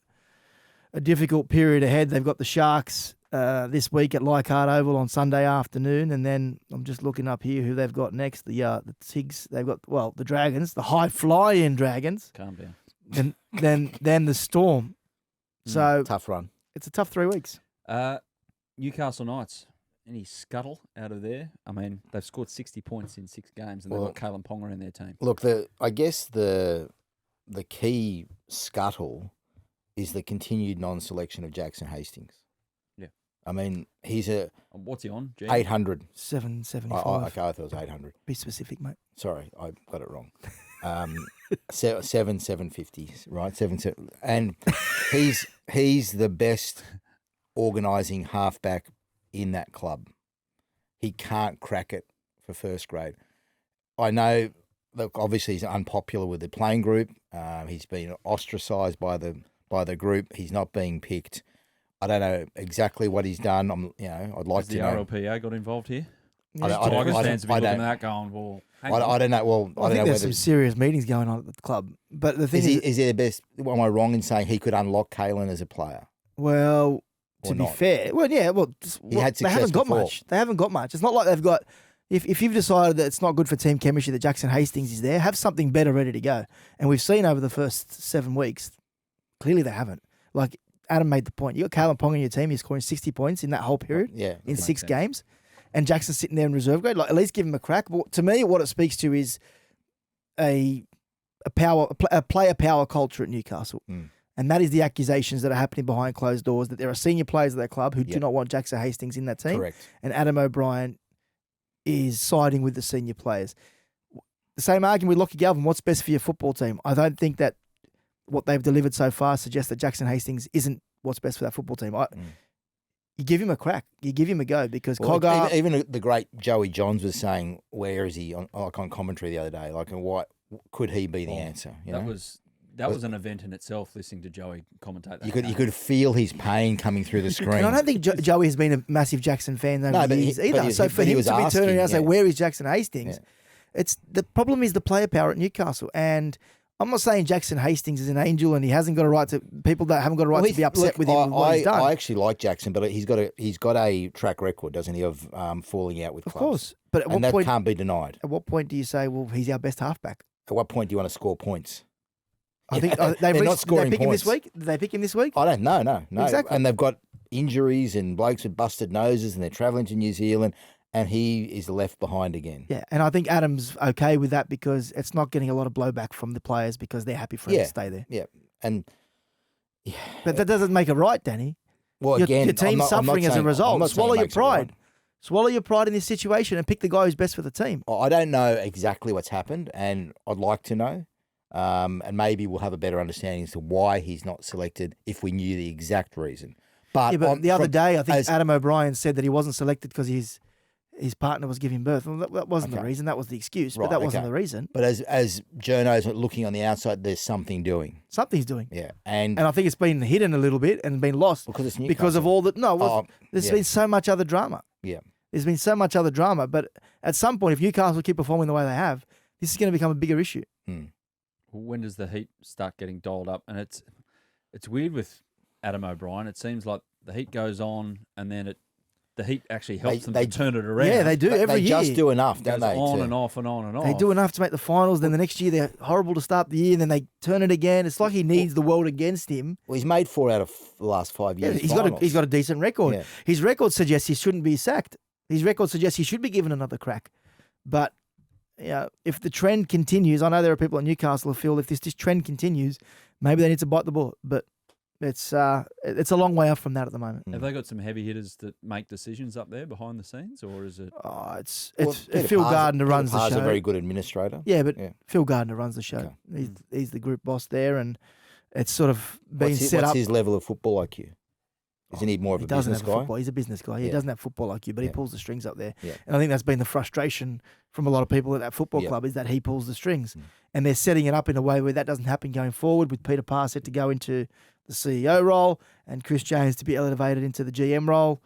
difficult period ahead. They've got the Sharks this week at Leichhardt Oval on Sunday afternoon, and then I'm just looking up here who they've got next. The Tigs. They've got the Dragons, the high flying Dragons. Calm down. And then the Storm. So Tough run. it's a tough 3 weeks. Newcastle Knights. Any scuttle out of there? I mean, they've scored 60 points in 6 games, and they've got Kalen Ponga in their team. Look, I guess the key scuttle is the continued non-selection of Jackson Hastings. Yeah. I mean, he's a... What's he on, Jen? 800. 775. Okay, I thought it was 800. Be specific, mate. Sorry, I got it wrong. 750, right? 7. And he's the best organising halfback in that club. He can't crack it for first grade. I know, look, obviously he's unpopular with the playing group. He's been ostracised by the group. He's not being picked. I don't know exactly what he's done. I'd like Has to know. the RLPA got involved here? I Tigers fans have been looking don't- at that going, well, hang I on. don't know. Well, I think there's some serious meetings going on at the club. But the thing is he the best? Am I wrong in saying he could unlock Kalen as a player? Well, to Or be not? fair, well, yeah, He had they haven't success got before. much. They haven't got much. It's not like they've got. If you've decided that it's not good for team chemistry that Jackson Hastings is there, have something better ready to go. And we've seen over the first 7 weeks, clearly they haven't. Like Adam made the point. You got Kalen Ponga in your team. He's scoring 60 points in that whole period. Yeah, in that 6 makes sense. games, and Jackson's sitting there in reserve grade. Like, at least give him a crack. But to me, what it speaks to is a player power culture at Newcastle. Mm. And that is the accusations that are happening behind closed doors, that there are senior players at that club who do Yep. not want Jackson Hastings in that team. Correct. And Adam O'Brien is siding with the senior players. The same argument with Lachlan Galvin, what's best for your football team? I don't think that what they've delivered so far suggests that Jackson Hastings isn't what's best for that football team. You give him a crack. You give him a go, because Cogger... Even the great Joey Johns was saying, where is he on commentary the other day? Like, and what could he be the answer? That was an event in itself, listening to Joey commentate that. You could feel his pain coming through the screen. And I don't think Joey has been a massive Jackson fan over the years either. So for him to be turning around and say, where is Jackson Hastings? It's the problem is the player power at Newcastle. And I'm not saying Jackson Hastings is an angel and he hasn't got a right to... People that haven't got a right to be upset with him with what he's done. I actually like Jackson, but he's got a track record, doesn't he, of falling out with clubs. Of course. But at and what point, that can't be denied. At what point do you say, well, he's our best halfback? At what point do you want to score points? I think they're not scoring Did they pick him points. this week? Did they pick him this week? I don't know. No. Exactly. And they've got injuries and blokes with busted noses, and they're travelling to New Zealand, and he is left behind again. Yeah, and I think Adam's okay with that because it's not getting a lot of blowback from the players because they're happy for him to stay there. Yeah, and but that doesn't make it right, Danny. Well, your team's suffering as a result. Swallow your pride. Swallow your pride in this situation and pick the guy who's best for the team. I don't know exactly what's happened, and I'd like to know. And maybe we'll have a better understanding as to why he's not selected if we knew the exact reason. But the other day, I think Adam O'Brien said that he wasn't selected because his partner was giving birth. Well, that wasn't the reason. That was the excuse, but that wasn't the reason. But as journos looking on the outside, there's something doing. Something's doing. Yeah, and I think it's been hidden a little bit and been lost because it's Newcastle. Because of all that. No, there's been so much other drama. Yeah, there's been so much other drama. But at some point, if Newcastle keep performing the way they have, this is going to become a bigger issue. When does the heat start getting dialed up? And it's weird with Adam O'Brien. It seems like the heat goes on, and then the heat actually helps them to turn it around. Yeah, they do every year. They just do enough, don't they? On and off and on and off. They do enough to make the finals. Then the next year they're horrible to start the year, and then they turn it again. It's like he needs the world against him. Well, he's made 4 out of the last 5 years. Yeah, he's got a decent record. Yeah. His record suggests he shouldn't be sacked. His record suggests he should be given another crack. But if the trend continues, I know there are people at Newcastle who feel if this trend continues, maybe they need to bite the bullet. But it's a long way off from that at the moment. Have they got some heavy hitters that make decisions up there behind the scenes, or is it? It's Phil Gardner runs the show. He's a very good administrator. Yeah, but Phil Gardner runs the show. Okay. He's the group boss there, and it's sort of been set up. What's his level of football IQ? Isn't he more of a business guy? He's a business guy. He doesn't have football IQ, but he pulls the strings up there. Yeah. And I think that's been the frustration from a lot of people at that football club is that he pulls the strings. And they're setting it up in a way where that doesn't happen going forward, with Peter Parr set to go into the CEO role and Chris James to be elevated into the GM role.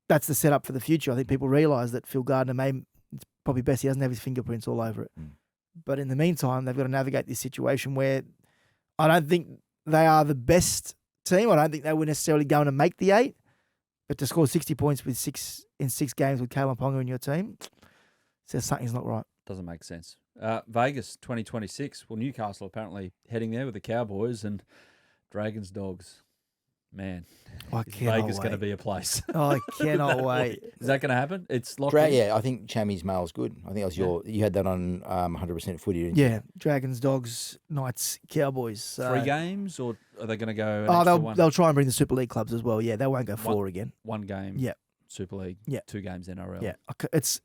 That's the setup for the future. I think people realise that Phil Gardner it's probably best he doesn't have his fingerprints all over it. But in the meantime, they've got to navigate this situation where I don't think they are the best team. I don't think they were necessarily going to make the 8, but to score 60 points in 6 games with Kalen Ponga in your team says something's not right. Doesn't make sense. Vegas 2026. Well, Newcastle apparently heading there with the Cowboys and Dragons Dogs. Man, Vegas going to be a place. I cannot wait. Is that going to happen? It's locked. I think Chammy's mail's good. I think that was you had that on 100% footy, didn't you? Yeah, Dragons, Dogs, Knights, Cowboys. 3 games, or are they going to go? They'll try and bring the Super League clubs as well. Yeah, they won't go 4 again. 1 game. Yeah. Super League. Yeah. 2 games NRL. Yeah, it's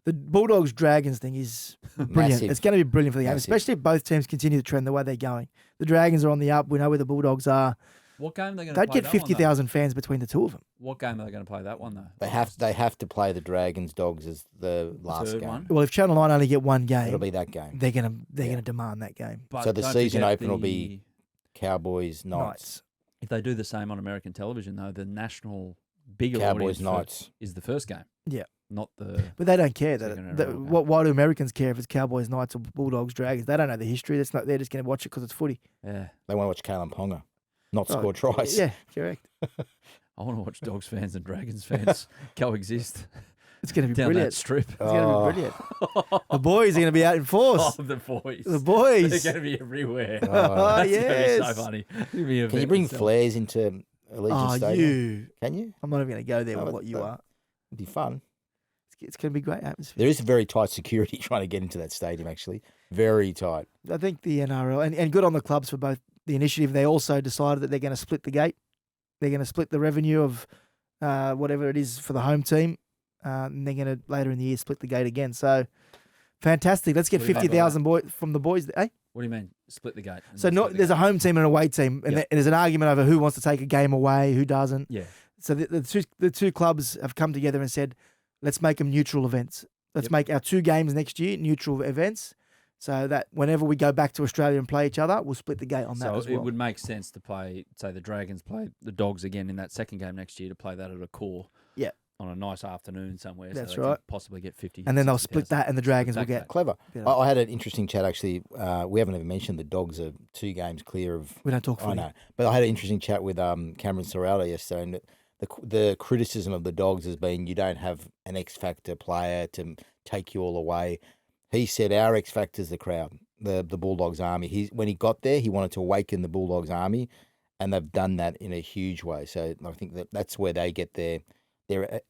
the Bulldogs Dragons thing is brilliant. Massive. It's going to be brilliant for the game, especially if both teams continue to trend the way they're going. The Dragons are on the up. We know where the Bulldogs are. What game are they going to play? They'd get 50,000 fans between the two of them. What game are they going to play that one, though? They have to play the Dragons Dogs as the last game. One? Well, if Channel 9 only get 1 game, it'll be that game. They're going to demand that game. But so the season open will be Cowboys Knights. If they do the same on American television, though, the national bigger Cowboys audience Knights is the first game. Yeah. Not the. But they don't care. Why do Americans care if it's Cowboys Knights or Bulldogs Dragons? They don't know the history. They're just going to watch it because it's footy. Yeah. They want to watch Kalen Ponga. Not score tries. Yeah, correct. I want to watch Dogs fans and Dragons fans coexist. It's going to be down brilliant. That strip. It's going to be brilliant. The boys are going to be out in force. Oh, the boys. The boys. They're going to be everywhere. Oh, yes. It's going to be so funny. Can you bring flares into Allegiant Stadium? Can you? I'm not even going to go there with what you are. It'd be fun. It's going to be great atmosphere. There is very tight security trying to get into that stadium, actually. Very tight. I think the NRL, and good on the clubs for both the initiative. They also decided that they're going to split the gate. They're going to split the revenue of whatever it is for the home team. And they're going to, later in the year, split the gate again. So, fantastic. Let's get 50,000 from the boys. Eh? What do you mean, split the gate? So there's a home team and an away team, and there's an argument over who wants to take a game away, who doesn't. Yeah. So the two clubs have come together and said, let's make them neutral events. Let's make our 2 games next year neutral events, so that whenever we go back to Australia and play each other, we'll split the gate on that as well. So it would make sense to play, say, the Dragons play the Dogs again in that second game next year, to play that at a core. Yeah. On a nice afternoon somewhere. That's so right. Possibly get 50. And then they'll split that, and the Dragons will get clever. I had an interesting chat actually. We haven't even mentioned the Dogs are 2 games clear of. We don't talk for. I know, but I had an interesting chat with Cameron Sorrello yesterday, and the criticism of the Dogs has been you don't have an X factor player to take you all away. He said our X factor is the crowd, the Bulldogs army. When he got there, he wanted to awaken the Bulldogs army, and they've done that in a huge way. So I think that's where they get their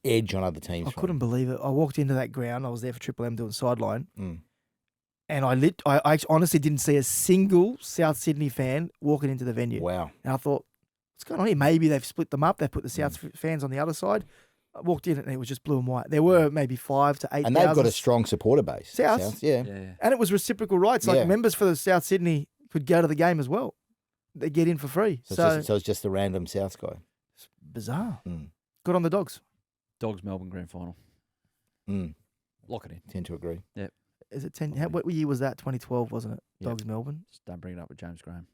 edge on other teams. I couldn't believe it. I walked into that ground. I was there for Triple M doing sideline, and I honestly didn't see a single South Sydney fan walking into the venue. Wow! And I thought, what's going on here? Maybe they've split them up. They put the South fans on the other side. I walked in and it was just blue and white. There were maybe 5 to 8,000. And they've got a strong supporter base. South. Yeah. And it was reciprocal rights. Like members for the South Sydney could go to the game as well. They get in for free. So it's just a random South guy. It's bizarre. Good on the Dogs. Dogs Melbourne Grand Final. Lock it in. Tend to agree. Is it 10? What year was that? 2012, wasn't it? Yep. Dogs Melbourne. Just don't bring it up with James Graham.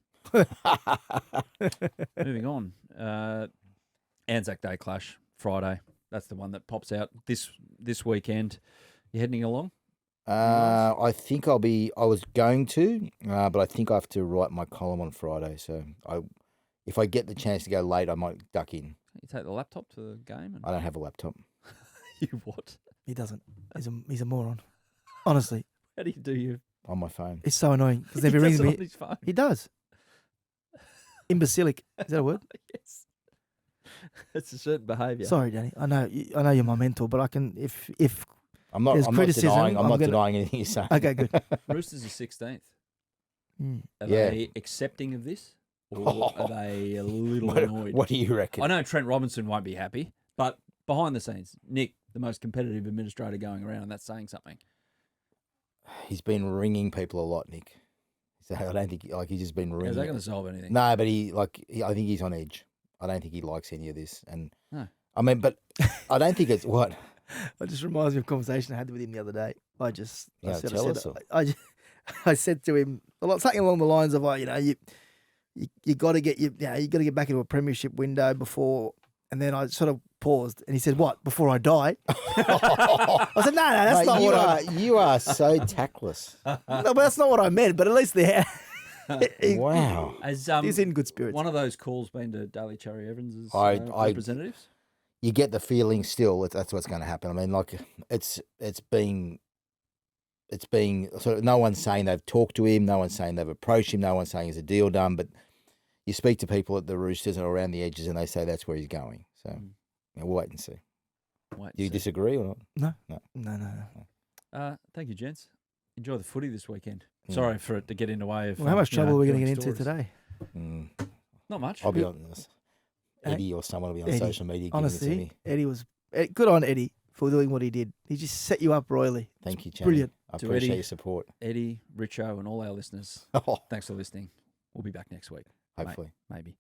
Moving on. Anzac Day clash, Friday. That's the one that pops out this weekend. You heading along? I think I was going to, but I think I have to write my column on Friday. So if I get the chance to go late, I might duck in. You take the laptop to the game? I don't have a laptop. You what? He doesn't. He's a moron. Honestly. How do you do you? On my phone. It's so annoying because if he rings me, on his phone. He does. Imbecilic. Is that a word? Yes. It's a certain behaviour. Sorry, Danny. I know you're my mentor, but I can if I'm not. there's I'm criticism. not denying anything you're saying. Okay, good. Roosters are 16th. Are Yeah. they accepting of this, or are they a little annoyed? What do you reckon? I know Trent Robinson won't be happy, but behind the scenes, Nick, the most competitive administrator going around, and that's saying something. He's been ringing people a lot, Nick. So I don't think he's just been ringing. Is that going to solve anything? No, but I think he's on edge. I don't think he likes any of this. And no. I mean, but I don't think it's what. It just reminds me of a conversation I had with him the other day. I said to him something along the lines of, you got to get back into a premiership window before. And then I sort of paused, and he said, "What? Before I die?" I said, "No, that's not what I." You are so tactless. No, but that's not what I meant. But at least Wow. He's in good spirits. One of those calls been to Daly Cherry-Evans' representatives? You get the feeling still that's what's going to happen. I mean, it's being sort of, no one's saying they've talked to him, no one's saying they've approached him, no one's saying there's a deal done, but you speak to people at the Roosters or around the edges and they say that's where he's going. So we'll wait and see. Do you disagree or not? No. Thank you, gents. Enjoy the footy this weekend. Sorry for it to get in the way of. Well, how much trouble are we going to get into today? Not much. I'll be on this. Eddie or someone will be on social media. Honestly, Eddie was good on Eddie for doing what he did. He just set you up royally. Thank you, Jamie. Brilliant. I appreciate your support. Eddie, Richo, and all our listeners. Thanks for listening. We'll be back next week. Hopefully. Maybe.